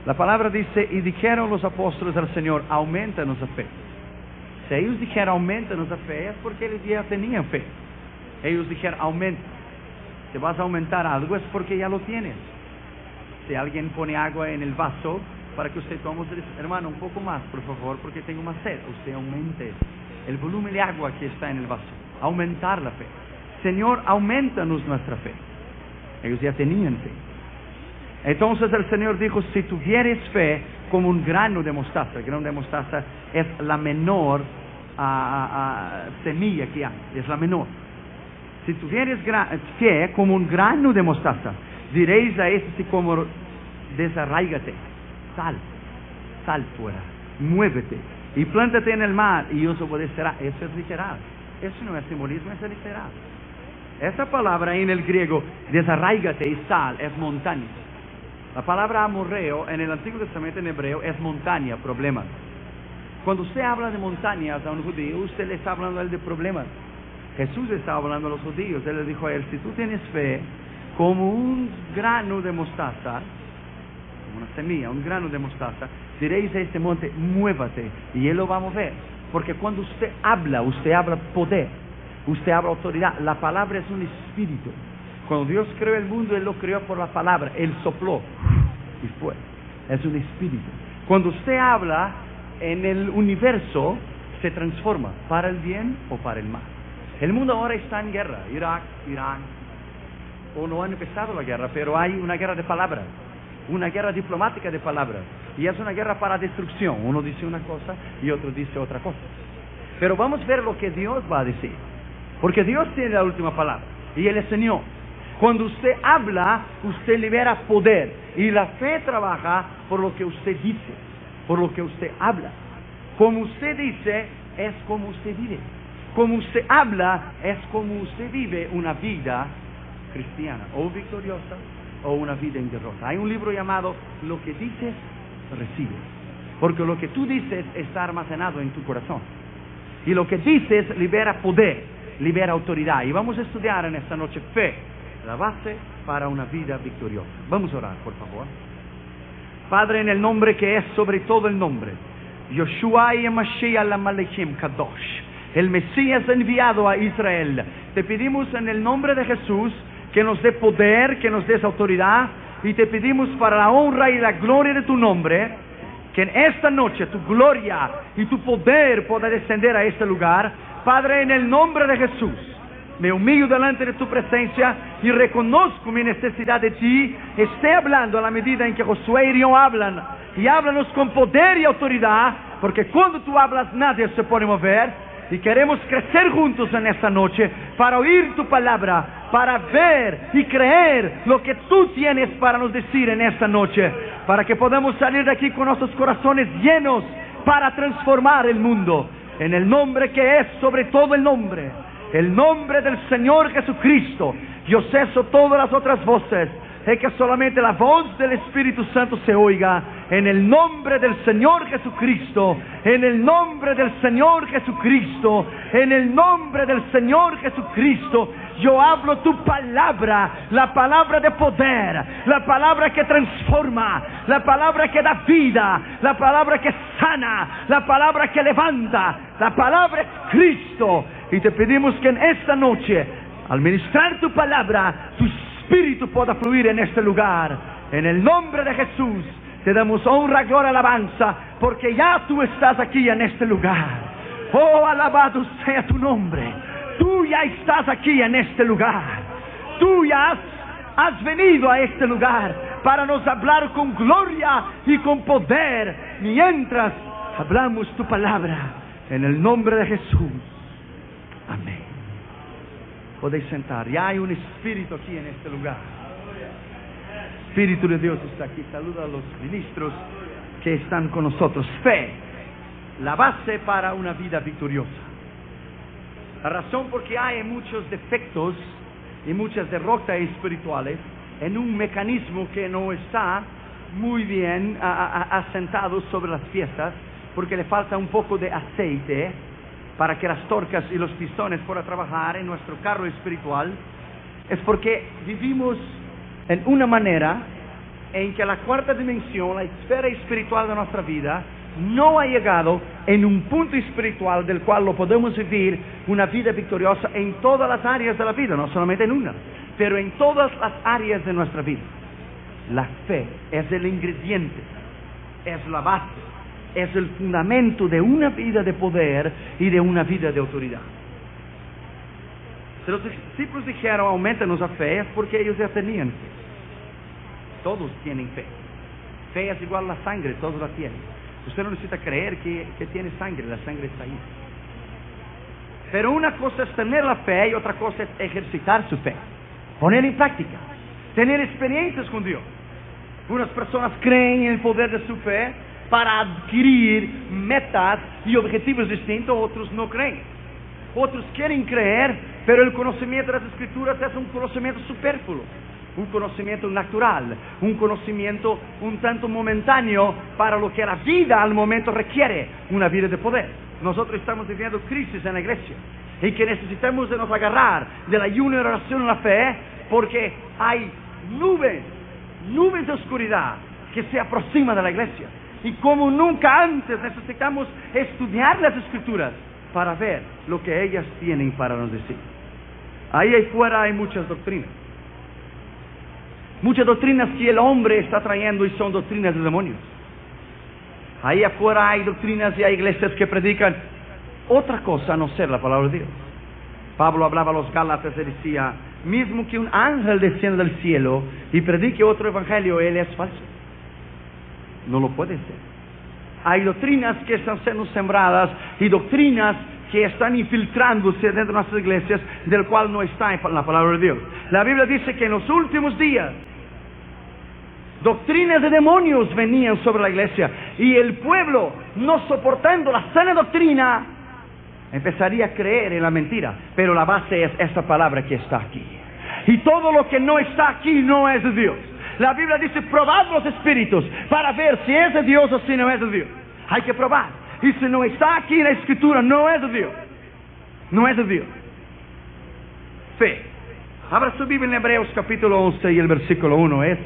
La palabra dice, y dijeron los apóstoles al Señor, aumentanos la fe. Si ellos dijeron, aumentanos la fe, es porque ellos ya tenían fe. Ellos dijeron, aumenta. Si vas a aumentar algo, es porque ya lo tienes. Si alguien pone agua en el vaso, para que usted tome, usted dice, hermano, un poco más, por favor, porque tengo más sed. Usted aumente el volumen de agua que está en el vaso. Aumentar la fe. Señor, aumentanos nuestra fe. Ellos ya tenían fe. Entonces el Señor dijo, si tuvieres fe como un grano de mostaza. El grano de mostaza es la menor semilla que hay, es la menor. Si tuvieres fe como un grano de mostaza, diréis a este como, desarráigate, sal fuera, muévete y plántate en el mar y os obedecerá. Eso es literal. Eso no es simbolismo, eso es literal. Esa palabra en el griego, desarráigate y sal, es montaña. La palabra amorreo en el Antiguo Testamento en hebreo es montaña, problemas. Cuando usted habla de montañas a un judío, usted le está hablando a él de problemas. Jesús está hablando a los judíos. Él le dijo a él, si tú tienes fe como un grano de mostaza, como una semilla, un grano de mostaza, diréis a este monte, muévate, y él lo va a mover. Porque cuando usted habla poder, usted habla autoridad. La palabra es un espíritu. Cuando Dios creó el mundo, Él lo creó por la palabra. Él sopló y fue. Es un espíritu. Cuando usted habla en el universo, se transforma para el bien o para el mal. El mundo ahora está en guerra. Irak, Irán. O no han empezado la guerra, pero hay una guerra de palabras. Una guerra diplomática de palabras. Y es una guerra para destrucción. Uno dice una cosa y otro dice otra cosa. Pero vamos a ver lo que Dios va a decir. Porque Dios tiene la última palabra. Y Él es Señor. Cuando usted habla, usted libera poder. Y la fe trabaja por lo que usted dice, por lo que usted habla. Como usted dice, es como usted vive. Como usted habla, es como usted vive una vida cristiana, o victoriosa, o una vida en derrota. Hay un libro llamado Lo que dices, recibes. Porque lo que tú dices está almacenado en tu corazón. Y lo que dices libera poder, libera autoridad. Y vamos a estudiar en esta noche fe, la base para una vida victoriosa. Vamos a orar, por favor. Padre, en el nombre que es sobre todo el nombre, Yoshua Mashiach Lamalechim Kadosh, el Mesías enviado a Israel, te pedimos en el nombre de Jesús que nos dé poder, que nos des autoridad, y te pedimos para la honra y la gloria de tu nombre, que en esta noche tu gloria y tu poder pueda descender a este lugar. Padre, en el nombre de Jesús, me humillo delante de tu presencia y reconozco mi necesidad de ti. Esté hablando a la medida en que Josué y yo hablan, y háblanos con poder y autoridad, porque cuando tú hablas nadie se puede mover. Y queremos crecer juntos en esta noche para oír tu palabra, para ver y creer lo que tú tienes para nos decir en esta noche, para que podamos salir de aquí con nuestros corazones llenos para transformar el mundo, en el nombre que es sobre todo el nombre del Señor Jesucristo. Yo ceso todas las otras voces, y que solamente la voz del Espíritu Santo se oiga, en el nombre del Señor Jesucristo, en el nombre del Señor Jesucristo, en el nombre del Señor Jesucristo. Yo hablo tu palabra, la palabra de poder, la palabra que transforma, la palabra que da vida, la palabra que sana, la palabra que levanta. La palabra es Cristo. Y te pedimos que en esta noche, al ministrar tu palabra, tu Espíritu pueda fluir en este lugar. En el nombre de Jesús te damos honra, gloria, alabanza, porque ya tú estás aquí en este lugar. Oh, alabado sea tu nombre. Tú ya estás aquí en este lugar. Tú ya has venido a este lugar para nos hablar con gloria y con poder, mientras hablamos tu palabra. En el nombre de Jesús. Amén. Podéis sentar. Ya hay un espíritu aquí en este lugar. Espíritu de Dios está aquí. Saluda a los ministros que están con nosotros. Fe, la base para una vida victoriosa. La razón por qué hay muchos defectos y muchas derrotas espirituales en un mecanismo que no está muy bien asentado sobre las piezas, porque le falta un poco de aceite para que las torcas y los pistones puedan trabajar en nuestro carro espiritual, es porque vivimos en una manera en que la cuarta dimensión, la esfera espiritual de nuestra vida, no ha llegado en un punto espiritual del cual lo podemos vivir una vida victoriosa en todas las áreas de la vida, no solamente en una, pero en todas las áreas de nuestra vida. La fe es el ingrediente, es la base, es el fundamento de una vida de poder y de una vida de autoridad. Si los discípulos dijeron, aumentanos la fe, es porque ellos ya tenían fe. Todos tienen fe. Fe es igual a la sangre, todos la tienen. Usted no necesita creer que tiene sangre, la sangre está ahí. Pero una cosa es tener la fe y otra cosa es ejercitar su fe, poner en práctica, tener experiencias con Dios. Unas personas creen en el poder de su fe para adquirir metas y objetivos distintos, otros no creen. Otros quieren creer, pero el conocimiento de las Escrituras es un conocimiento superfluo, un conocimiento natural, un conocimiento un tanto momentáneo para lo que la vida al momento requiere, una vida de poder. Nosotros estamos viviendo crisis en la iglesia y que necesitamos de nos agarrar del ayuno y oración en la fe, porque hay nubes de oscuridad que se aproximan de la iglesia, y como nunca antes necesitamos estudiar las Escrituras para ver lo que ellas tienen para nos decir. Ahí afuera hay muchas doctrinas que el hombre está trayendo y son doctrinas de demonios. Ahí afuera hay doctrinas y hay iglesias que predican otra cosa a no ser la palabra de Dios. Pablo hablaba a los Gálatas y decía, mismo que un ángel descienda del cielo y predique otro evangelio, él es falso. No lo puede ser. Hay doctrinas que están siendo sembradas y doctrinas que están infiltrándose dentro de nuestras iglesias, del cual no está en la palabra de Dios. La Biblia dice que en los últimos días doctrinas de demonios venían sobre la iglesia, y el pueblo, no soportando la sana doctrina, empezaría a creer en la mentira. Pero la base es esta palabra que está aquí, y todo lo que no está aquí no es de Dios. La Biblia dice, probad los espíritus para ver si es de Dios o si no es de Dios. Hay que probar, y si no está aquí en la Escritura, no es de Dios. No es de Dios. Fe. Abra su Biblia en Hebreos capítulo 11 y el versículo 1. Es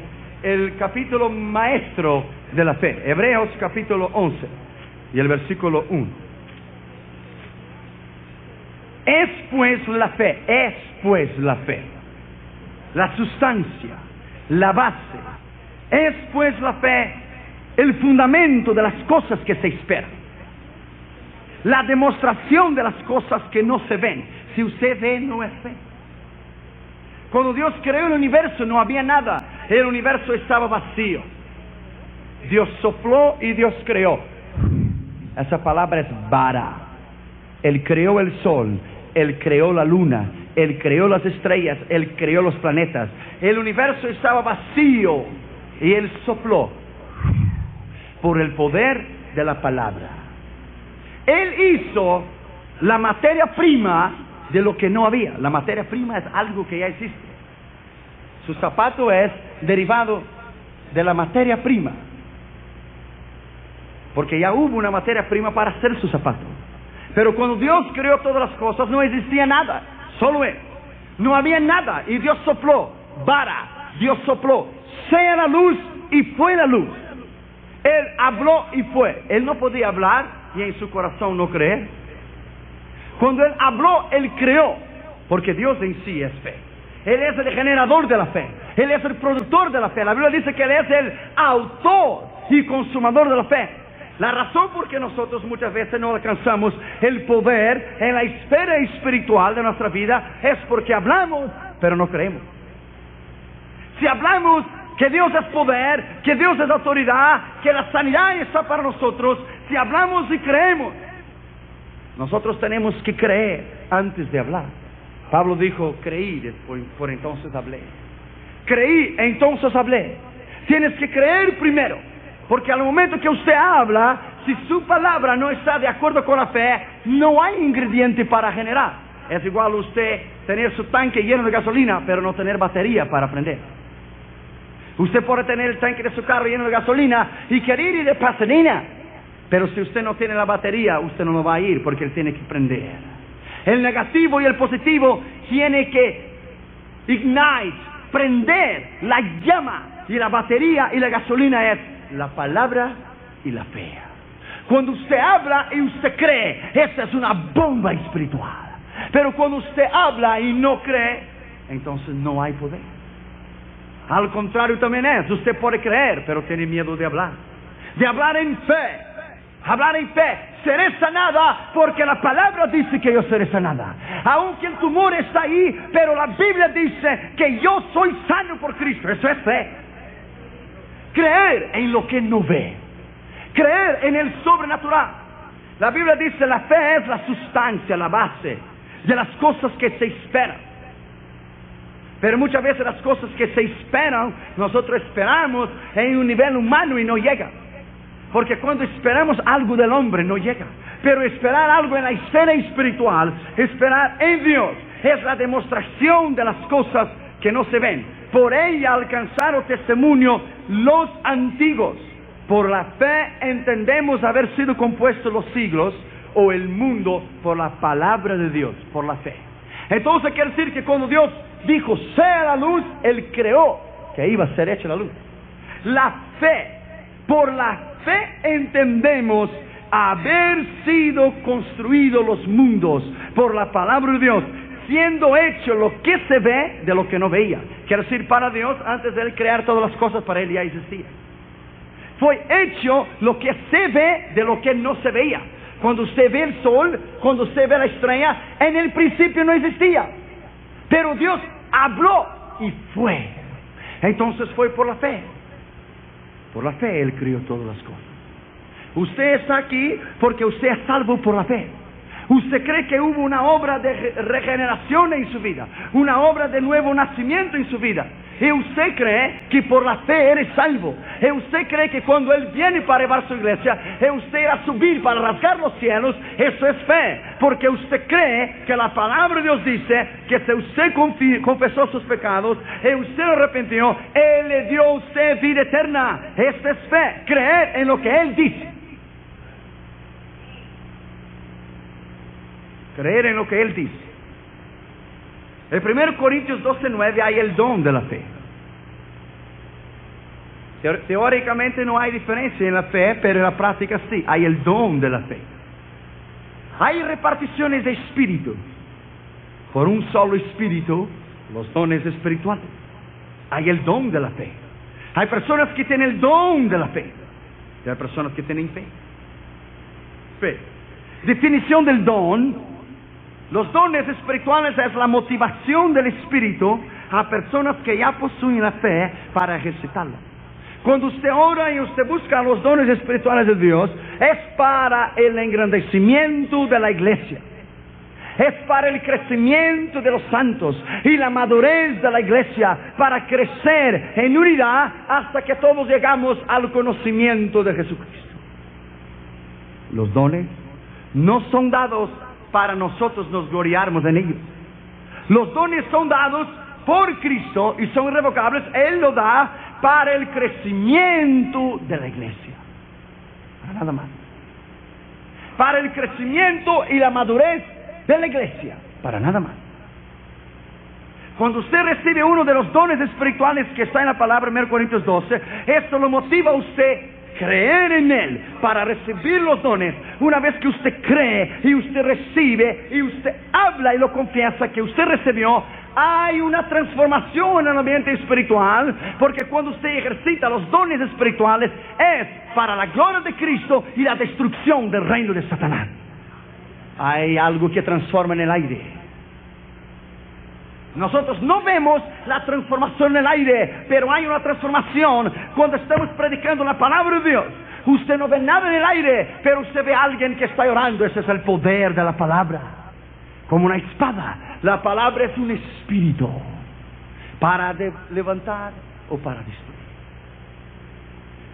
el capítulo maestro de la fe. Hebreos capítulo 11 y el versículo 1. Es pues la fe, la sustancia, la base. Es pues la fe el fundamento de las cosas que se esperan, la demostración de las cosas que no se ven. Si usted ve, no es fe. Cuando Dios creó el universo no había nada, el universo estaba vacío. Dios sopló y Dios creó. Esa palabra es bara. Él creó el sol, Él creó la luna, Él creó las estrellas, Él creó los planetas. El universo estaba vacío y Él sopló por el poder de la palabra. Él hizo la materia prima de lo que no había. La materia prima es algo que ya existe. Su zapato es derivado de la materia prima, porque ya hubo una materia prima para hacer su zapato. Pero cuando Dios creó todas las cosas, no existía nada, solo Él. No había nada, y Dios sopló, bara, Dios sopló, sea la luz, y fue la luz. Él habló y fue. Él no podía hablar y en su corazón no creer. Cuando Él habló, Él creó, porque Dios en sí es fe. Él es el generador de la fe, Él es el productor de la fe. La Biblia dice que Él es el autor y consumador de la fe. La razón por que nosotros muchas veces no alcanzamos el poder en la esfera espiritual de nuestra vida es porque hablamos, pero no creemos. Si hablamos que Dios es poder, que Dios es autoridad, que la sanidad está para nosotros, si hablamos y creemos, nosotros tenemos que creer antes de hablar. Pablo dijo, creí, por entonces hablé. Creí, entonces hablé. Tienes que creer primero, porque al momento que usted habla, si su palabra no está de acuerdo con la fe, no hay ingrediente para generar. Es igual usted tener su tanque lleno de gasolina, pero no tener batería para prender. Usted puede tener el tanque de su carro lleno de gasolina y querer ir de pasadena, pero si usted no tiene la batería, usted no lo va a ir, porque él tiene que prender. El negativo y el positivo tiene que prender la llama y la batería y la gasolina es la palabra y la fe. Cuando usted habla y usted cree, esa es una bomba espiritual. Pero cuando usted habla y no cree, entonces no hay poder. Al contrario también es, usted puede creer, pero tiene miedo de hablar. De hablar en fe. Hablar en fe. Seré sanada porque la palabra dice que yo seré sanada. Aunque el tumor está ahí, pero la Biblia dice que yo soy sano por Cristo. Eso es fe. Creer en lo que no ve. Creer en el sobrenatural. La Biblia dice la fe es la sustancia, la base de las cosas que se esperan. Pero muchas veces las cosas que se esperan, nosotros esperamos en un nivel humano y no llega. Porque cuando esperamos algo del hombre no llega. Pero esperar algo en la esfera espiritual, esperar en Dios, es la demostración de las cosas que no se ven. Por ella alcanzaron testimonio los antiguos. Por la fe entendemos haber sido compuestos los siglos o el mundo por la palabra de Dios, por la fe. Entonces quiere decir que cuando Dios dijo sea la luz, Él creó que iba a ser hecha la luz. La fe, por la fe entendemos haber sido construidos los mundos por la palabra de Dios, siendo hecho lo que se ve de lo que no veía. Quiere decir, para Dios, antes de Él crear todas las cosas, para Él ya existía. Fue hecho lo que se ve de lo que no se veía. Cuando usted ve el sol, cuando usted ve la estrella, en el principio no existía. Pero Dios habló y fue. Entonces fue por la fe. Por la fe Él creó todas las cosas. Usted está aquí porque usted es salvo por la fe. Usted cree que hubo una obra de regeneración en su vida, una obra de nuevo nacimiento en su vida. Y usted cree que por la fe eres salvo. Y usted cree que cuando Él viene para llevar su iglesia, y usted irá a subir para rasgar los cielos. Eso es fe. Porque usted cree que la palabra de Dios dice que si usted confesó sus pecados y usted arrepintió, Él le dio a usted vida eterna. Eso es fe. Creer en lo que Él dice. Creer en lo que Él dice. En 1 Corintios 12:9 hay el don de la fe. Teóricamente no hay diferencia en la fe, pero en la práctica sí, hay el don de la fe. Hay reparticiones de espíritu. Por un solo espíritu, los dones espirituales. Hay el don de la fe. Hay personas que tienen el don de la fe. Y hay personas que tienen fe. Fe. Definición del don. Los dones espirituales es la motivación del Espíritu a personas que ya poseen la fe para ejercitarla. Cuando usted ora y usted busca los dones espirituales de Dios, es para el engrandecimiento de la iglesia. Es para el crecimiento de los santos y la madurez de la iglesia, para crecer en unidad hasta que todos llegamos al conocimiento de Jesucristo. Los dones no son dados para nosotros nos gloriarmos en ellos. Los dones son dados por Cristo y son irrevocables. Él lo da para el crecimiento de la iglesia. Para nada más. Para el crecimiento y la madurez de la iglesia. Para nada más. Cuando usted recibe uno de los dones espirituales que está en la palabra 1 Corintios 12, esto lo motiva a usted creer en Él para recibir los dones. Una vez que usted cree y usted recibe y usted habla y lo confiesa que usted recibió, hay una transformación en el ambiente espiritual, porque cuando usted ejercita los dones espirituales es para la gloria de Cristo y la destrucción del reino de Satanás. Hay algo que transforma en el aire. Nosotros no vemos la transformación en el aire, pero hay una transformación cuando estamos predicando la palabra de Dios. Usted no ve nada en el aire, pero usted ve a alguien que está orando. Ese es el poder de la palabra. Como una espada. La palabra es un espíritu para levantar o para destruir.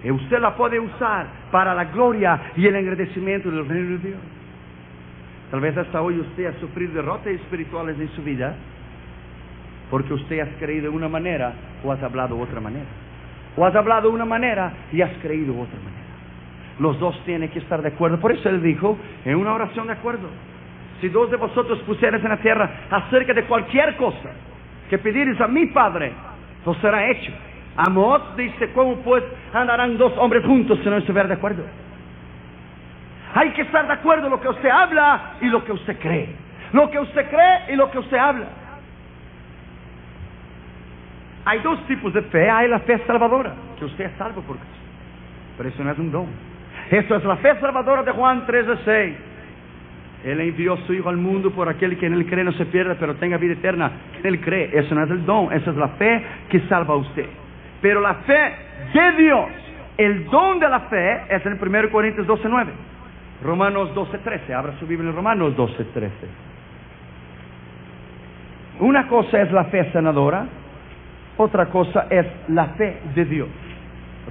Y usted la puede usar para la gloria y el engrandecimiento del reino de Dios. Tal vez hasta hoy usted ha sufrido derrotas espirituales en su vida, porque usted ha creído de una manera o has hablado de otra manera. O has hablado de una manera y has creído de otra manera. Los dos tienen que estar de acuerdo. Por eso Él dijo en una oración de acuerdo: si dos de vosotros pusieres en la tierra acerca de cualquier cosa que pidieres a mi Padre, lo será hecho. Amós dice, ¿cómo pues andarán dos hombres juntos si no estuvieran de acuerdo? Hay que estar de acuerdo en lo que usted habla y lo que usted cree. Lo que usted cree y lo que usted habla. Hay dos tipos de fe. Hay la fe salvadora, que usted es salvo por Cristo, pero eso no es un don. Esto es la fe salvadora de Juan 3:6. Él envió su Hijo al mundo por aquel que en él cree no se pierda, pero tenga vida eterna. En él cree. Eso no es el don, esa es la fe que salva a usted. Pero la fe de Dios, el don de la fe, es en 1 Corintios 12:9. Romanos 12:13. Abra su Biblia en Romanos 12:13. Una cosa es la fe sanadora, otra cosa es la fe de Dios.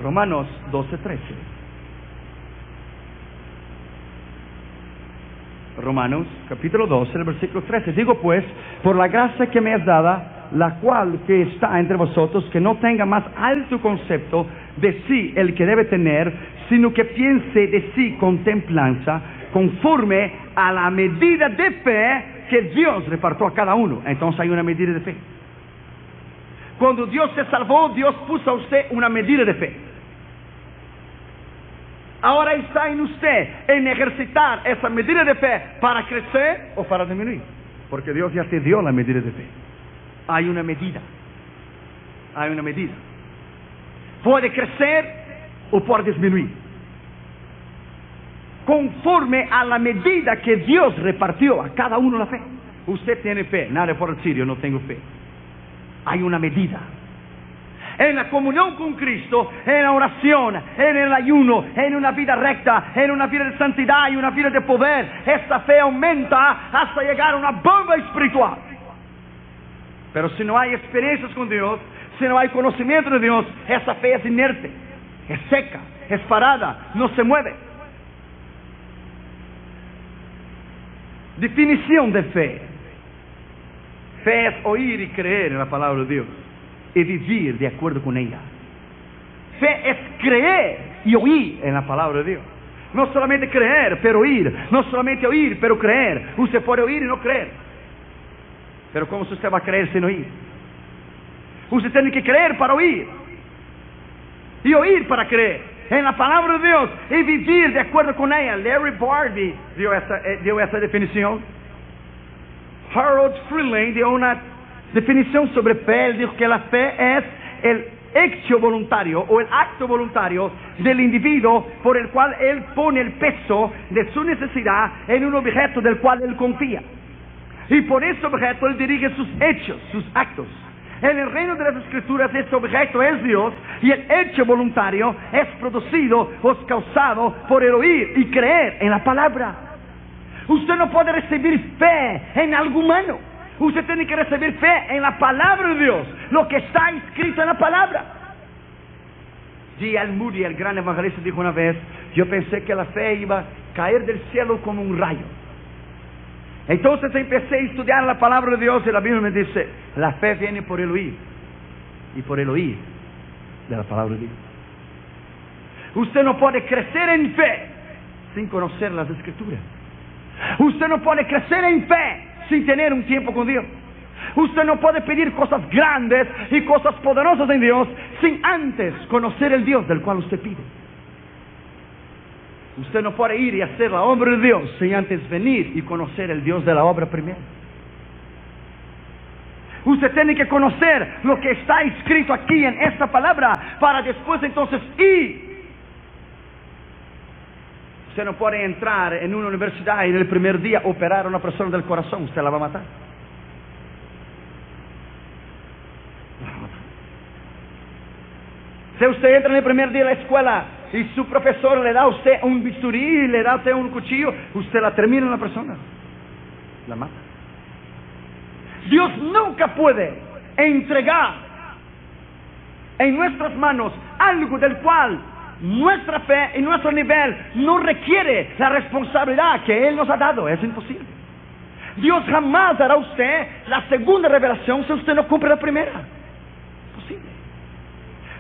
Romanos 12:13. Romanos capítulo 12, el versículo 13. Digo pues, por la gracia que me es dada, la cual que está entre vosotros, que no tenga más alto concepto de sí el que debe tener, sino que piense de sí con templanza, conforme a la medida de fe que Dios repartió a cada uno. Entonces hay una medida de fe. Cuando Dios se salvó, Dios puso a usted una medida de fe. Ahora está en usted en ejercitar esa medida de fe para crecer o para disminuir, porque Dios ya te dio la medida de fe. Hay una medida. Hay una medida. Puede crecer o puede disminuir, conforme a la medida que Dios repartió a cada uno la fe. Usted tiene fe, nadie puede decir yo no tengo fe. Hay una medida. En la comunión con Cristo, en la oración, en el ayuno, en una vida recta, en una vida de santidad y una vida de poder, esta fe aumenta hasta llegar a una bomba espiritual. Pero si no hay experiencias con Dios, si no hay conocimiento de Dios, esa fe es inerte, es seca, es parada, no se mueve. Definición de fe. Fe es oír y creer en la palabra de Dios y vivir de acuerdo con ella. Fe es creer y oír en la palabra de Dios. No solamente creer, pero oír. No solamente oír, pero creer. Usted puede oír y no creer. Pero ¿cómo usted va a creer sin oír? Usted tiene que creer para oír. Y oír para creer en la palabra de Dios y vivir de acuerdo con ella. Larry Barbie dio esa definición. Harold Freeland dio una definición sobre fe. Él dijo que la fe es el hecho voluntario o el acto voluntario del individuo por el cual él pone el peso de su necesidad en un objeto del cual él confía. Y por ese objeto él dirige sus hechos, sus actos. En el reino de las Escrituras este objeto es Dios y el hecho voluntario es producido o es causado por el oír y creer en la palabra. Usted no puede recibir fe en algo humano. Usted tiene que recibir fe en la palabra de Dios, lo que está escrito en la palabra. G.L. Moody, el gran evangelista, dijo una vez: yo pensé que la fe iba a caer del cielo como un rayo. Entonces empecé a estudiar la palabra de Dios y la Biblia me dice: la fe viene por el oír y por el oír de la palabra de Dios. Usted no puede crecer en fe sin conocer las Escrituras. Usted no puede crecer en fe sin tener un tiempo con Dios. Usted no puede pedir cosas grandes y cosas poderosas en Dios sin antes conocer el Dios del cual usted pide. Usted no puede ir y hacer la obra de Dios sin antes venir y conocer el Dios de la obra primero. Usted tiene que conocer lo que está escrito aquí en esta palabra para después entonces ir. Usted no puede entrar en una universidad y en el primer día operar a una persona del corazón. Usted la va a matar. Si usted entra en el primer día de la escuela y su profesor le da a usted un bisturí, le da a usted un cuchillo, usted la termina en la persona. La mata. Dios nunca puede entregar en nuestras manos algo del cual nuestra fe y nuestro nivel no requiere la responsabilidad que Él nos ha dado. Es imposible. Dios jamás dará a usted la segunda revelación si usted no cumple la primera. Imposible.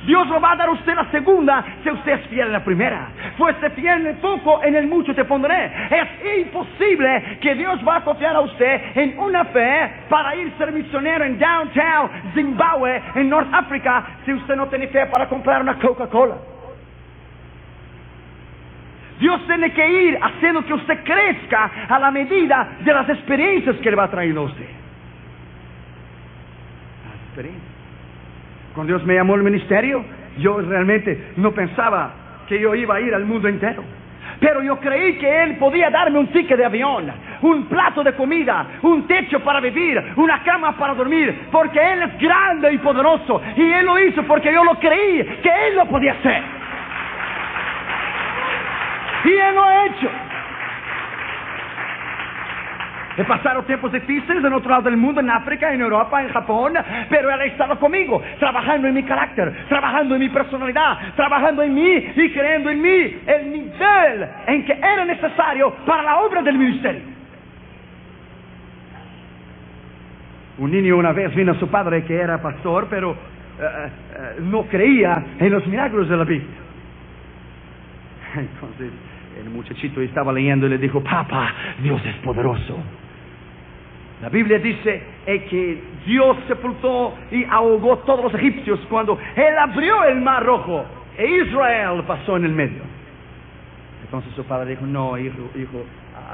Dios lo va a dar a usted la segunda si usted es fiel en la primera. Fuiste fiel en el poco, en el mucho te pondré. Es imposible que Dios va a confiar a usted en una fe para ir a ser misionero en downtown Zimbabue, en North África, si usted no tiene fe para comprar una Coca-Cola. Dios tiene que ir haciendo que usted crezca a la medida de las experiencias que le va trayendo a usted. Las experiencias. Cuando Dios me llamó al ministerio, yo realmente no pensaba que yo iba a ir al mundo entero. Pero yo creí que Él podía darme un ticket de avión, un plato de comida, un techo para vivir, una cama para dormir, porque Él es grande y poderoso. Y Él lo hizo porque yo lo creí que Él lo podía hacer. Y Él lo ha hecho. He pasado tiempos difíciles en otro lado del mundo, en África, en Europa, en Japón, pero Él ha estado conmigo, trabajando en mi carácter, trabajando en mi personalidad, trabajando en mí y creando en mí el nivel en que era necesario para la obra del ministerio. Un niño una vez vino a su padre que era pastor, pero no creía en los milagros de la Biblia. Entonces el muchachito estaba leyendo y le dijo: papá, Dios es poderoso. La Biblia dice que Dios sepultó y ahogó todos los egipcios cuando Él abrió el mar rojo e Israel pasó en el medio. Entonces su padre dijo: no, hijo,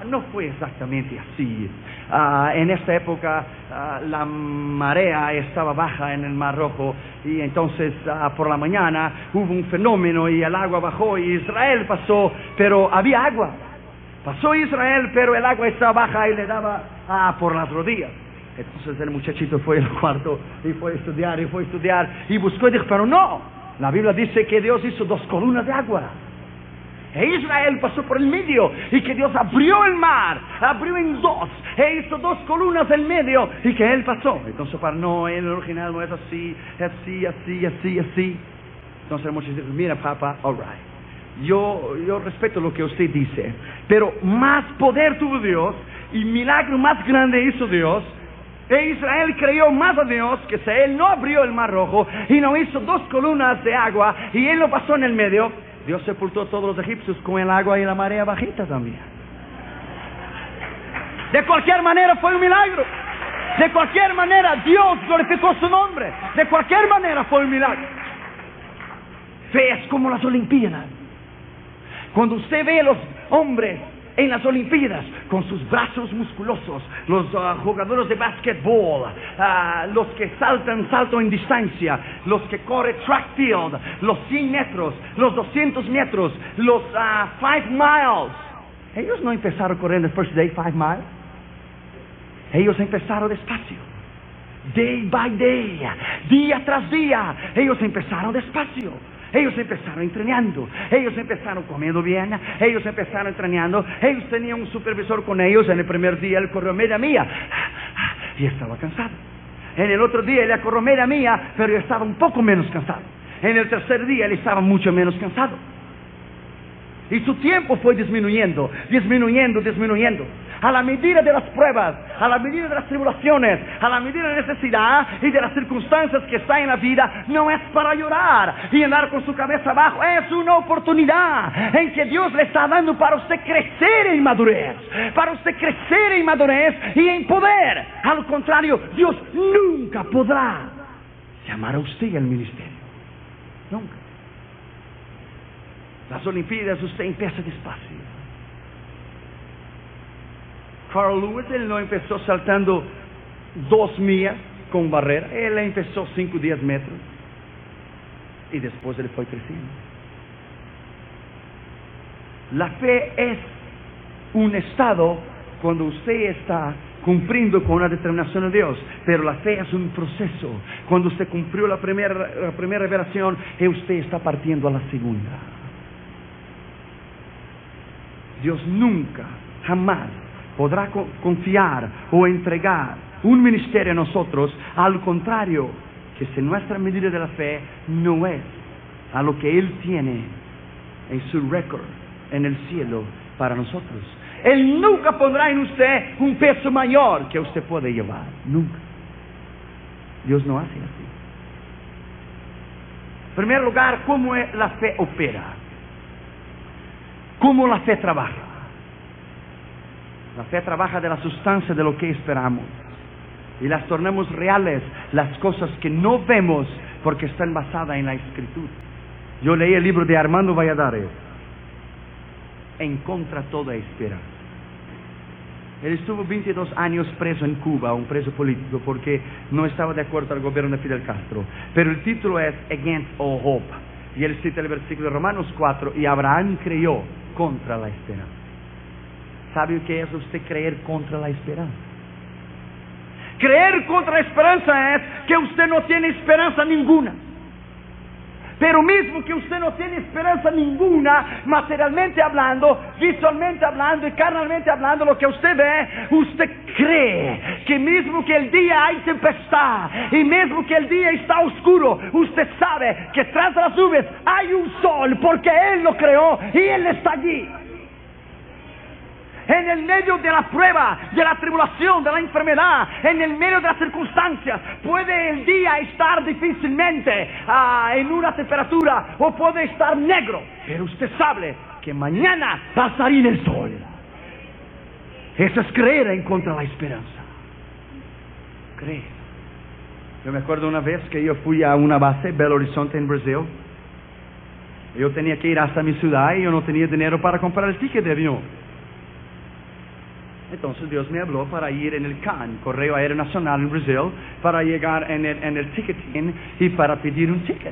no fue exactamente así. En esta época la marea estaba baja en el mar rojo y entonces por la mañana hubo un fenómeno y el agua bajó y Israel pasó, pero había agua. Pasó Israel, pero el agua estaba baja y le daba por las rodillas. Entonces el muchachito fue al cuarto y fue a estudiar y buscó y dijo: pero no, la Biblia dice que Dios hizo 2 columnas de agua. E Israel pasó por el medio y que Dios abrió el mar, abrió en 2 e hizo 2 columnas en medio y que Él pasó. Entonces para no, en el original no es así, así. Entonces el muchacho dijo: mira papá, all right. Yo respeto lo que usted dice, pero más poder tuvo Dios y milagro más grande hizo Dios. E Israel creyó más a Dios que si Él no abrió el mar rojo y no hizo 2 columnas de agua y Él lo pasó en el medio, Dios sepultó a todos los egipcios con el agua y la marea bajita también. De cualquier manera fue un milagro. De cualquier manera Dios glorificó su nombre. De cualquier manera fue un milagro. Fe es como las Olimpiadas. Cuando usted ve a los hombres en las Olimpiadas con sus brazos musculosos, los jugadores de básquetbol, los que salto en distancia, los que corren track field, los 100 metros, los 200 metros, los 5 miles. Ellos no empezaron a correr el first day 5 miles. Ellos empezaron despacio. Day by day, día tras día, ellos empezaron despacio. Ellos empezaron entrenando, ellos empezaron comiendo bien, ellos empezaron entrenando, ellos tenían un supervisor con ellos. En el primer día él corrió media milla y estaba cansado. En el otro día él corrió media milla, pero estaba un poco menos cansado. En el tercer día él estaba mucho menos cansado. Y su tiempo fue disminuyendo. A la medida de las pruebas, a la medida de las tribulaciones, a la medida de la necesidad y de las circunstancias que está en la vida, no es para llorar y andar con su cabeza abajo. Es una oportunidad en que Dios le está dando para usted crecer en madurez. Para usted crecer en madurez y en poder. Al contrario, Dios nunca podrá llamar a usted al ministerio. Nunca. Las Olimpiadas usted empieza despacio. Carl Lewis, él no empezó saltando 2 millas con barrera. Él empezó 5 o 10 metros. Y después él fue creciendo. La fe es un estado cuando usted está cumpliendo con una determinación de Dios. Pero la fe es un proceso. Cuando usted cumplió la primera revelación y usted está partiendo a la segunda. Dios nunca, jamás podrá confiar o entregar un ministerio a nosotros. Al contrario, que si nuestra medida de la fe no es a lo que Él tiene en su récord en el cielo para nosotros, Él nunca pondrá en usted un peso mayor que usted puede llevar. Nunca. Dios no hace así. En primer lugar, ¿cómo la fe opera? ¿Cómo la fe trabaja? La fe trabaja de la sustancia de lo que esperamos. Y las tornamos reales, las cosas que no vemos porque están basadas en la Escritura. Yo leí el libro de Armando Valladares, En contra toda esperanza. Él estuvo 22 años preso en Cuba, un preso político, porque no estaba de acuerdo al gobierno de Fidel Castro. Pero el título es Against All Hope. Y él cita el versículo de Romanos 4, y Abraham creyó contra la esperanza. ¿Sabe qué es usted creer contra la esperanza? Creer contra la esperanza es que usted no tiene esperanza ninguna. Pero mismo que usted no tiene esperanza ninguna, materialmente hablando, visualmente hablando y carnalmente hablando, lo que usted ve, usted cree que mismo que el día hay tempestad y mismo que el día está oscuro, usted sabe que tras las nubes hay un sol porque Él lo creó y Él está allí. En el medio de la prueba, de la tribulación, de la enfermedad, en el medio de las circunstancias, puede el día estar difícilmente en una temperatura o puede estar negro, pero usted sabe que mañana va a salir el sol. Eso es creer en contra de la esperanza. Creer. Yo me acuerdo una vez que yo fui a una base, Belo Horizonte en Brasil. Yo tenía que ir hasta mi ciudad y yo no tenía dinero para comprar el ticket de avión. Entonces Dios me habló para ir en el CAN, Correo Aéreo Nacional en Brasil, para llegar en el ticketing y para pedir un ticket.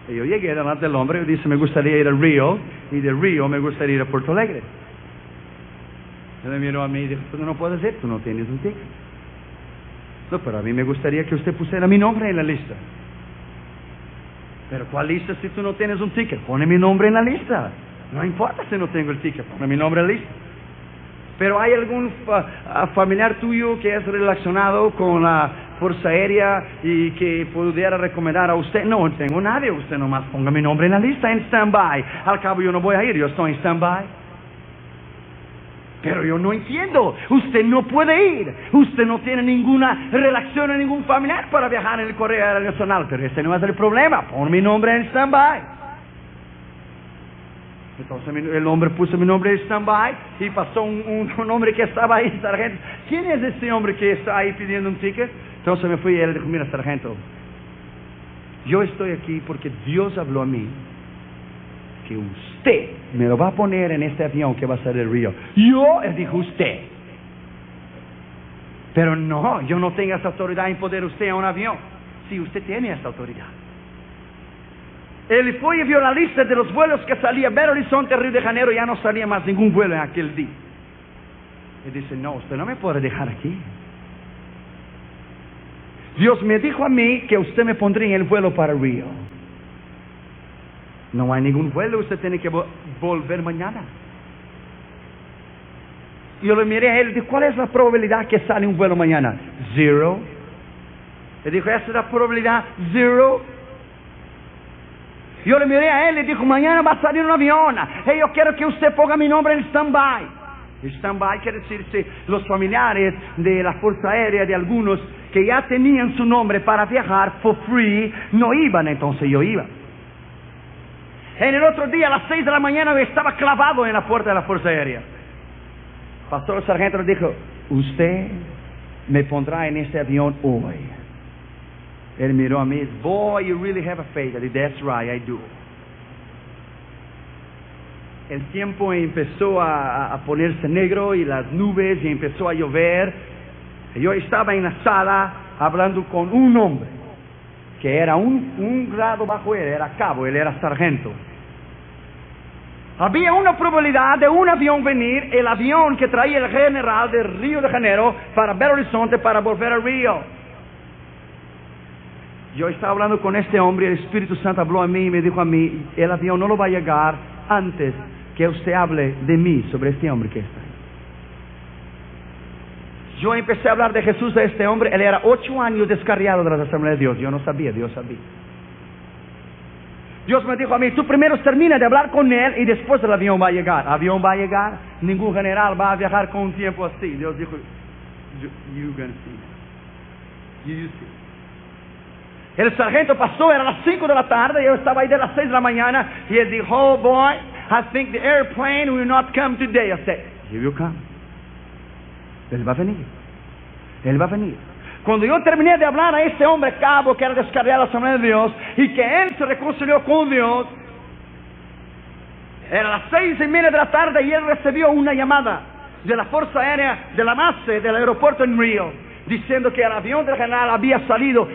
Y yo llegué delante del hombre y dije, me gustaría ir a Río, y de Río me gustaría ir a Porto Alegre. Él me miró a mí y dijo, tú no puedes ir, tú no tienes un ticket. No, pero a mí me gustaría que usted pusiera mi nombre en la lista. Pero ¿cuál lista si tú no tienes un ticket? Pone mi nombre en la lista. No importa si no tengo el ticket, pone mi nombre en la lista. Pero ¿hay algún familiar tuyo que es relacionado con la Fuerza Aérea y que pudiera recomendar a usted? No tengo nadie, usted nomás ponga mi nombre en la lista, en stand-by. Al cabo yo no voy a ir, yo estoy en stand-by. Pero yo no entiendo, usted no puede ir, usted no tiene ninguna relación, ningún familiar para viajar en el Correo Aéreo Nacional, pero ese no es el problema, pon mi nombre en stand-by. Entonces el hombre puso mi nombre en stand-by y pasó un hombre que estaba ahí, sargento. ¿Quién es este hombre que está ahí pidiendo un ticket? Entonces me fui y él dijo, mira, sargento, yo estoy aquí porque Dios habló a mí que usted me lo va a poner en este avión que va a salir de Río. Yo, él dijo, usted. Pero no, yo no tengo esa autoridad en poder usted a un avión. Sí, usted tiene esa autoridad. Él fue y vio la lista de los vuelos que salía Belo Horizonte, Río de Janeiro, ya no salía más ningún vuelo en aquel día. Él dice, no, usted no me puede dejar aquí. Dios me dijo a mí que usted me pondría en el vuelo para Río. No hay ningún vuelo, usted tiene que volver mañana. Yo le miré a él y dije, ¿cuál es la probabilidad que sale un vuelo mañana? 0. Él dijo, ¿esa es la probabilidad? 0. Yo le miré a él y dijo, mañana va a salir un avión. Yo quiero que usted ponga mi nombre en stand-by. Stand-by quiere decir los familiares de la Fuerza Aérea, de algunos que ya tenían su nombre para viajar for free, no iban, entonces yo iba. En el otro día, a las 6 de la mañana, yo estaba clavado en la puerta de la Fuerza Aérea. Pastor sargento le dijo, usted me pondrá en este avión hoy. Él miró a mí, boy, you really have a faith. I said, that's right, I do. El tiempo empezó a ponerse negro y las nubes y empezó a llover. Yo estaba en la sala hablando con un hombre que era un grado bajo él, era cabo, él era sargento. Había una probabilidad de un avión venir, el avión que traía el general de Río de Janeiro para Belo Horizonte para volver a Río. Yo estaba hablando con este hombre, el Espíritu Santo habló a mí y me dijo a mí, el avión no lo va a llegar antes que usted hable de mí sobre este hombre que está ahí. Yo empecé a hablar de Jesús a este hombre, él era 8 años descarriado de la Asamblea de Dios, yo no sabía, Dios sabía. Dios me dijo a mí, tú primero termina de hablar con él y después el avión va a llegar. ¿Avión va a llegar? Ningún general va a viajar con un tiempo así. Dios dijo, you're gonna see. You see. El sargento pasó, era las 5 de la tarde, yo estaba ahí de las 6 de la mañana, y él dijo, oh boy, I think the airplane will not come today. I said, he will come. Él va a venir. Él va a venir. Cuando yo terminé de hablar a ese hombre cabo que era descarriado a la Asamblea de Dios, y que él se reconcilió con Dios, era las 6:30 de la tarde, y él recibió una llamada de la Fuerza Aérea de la base del aeropuerto en Río, diciendo que el avión del general había salido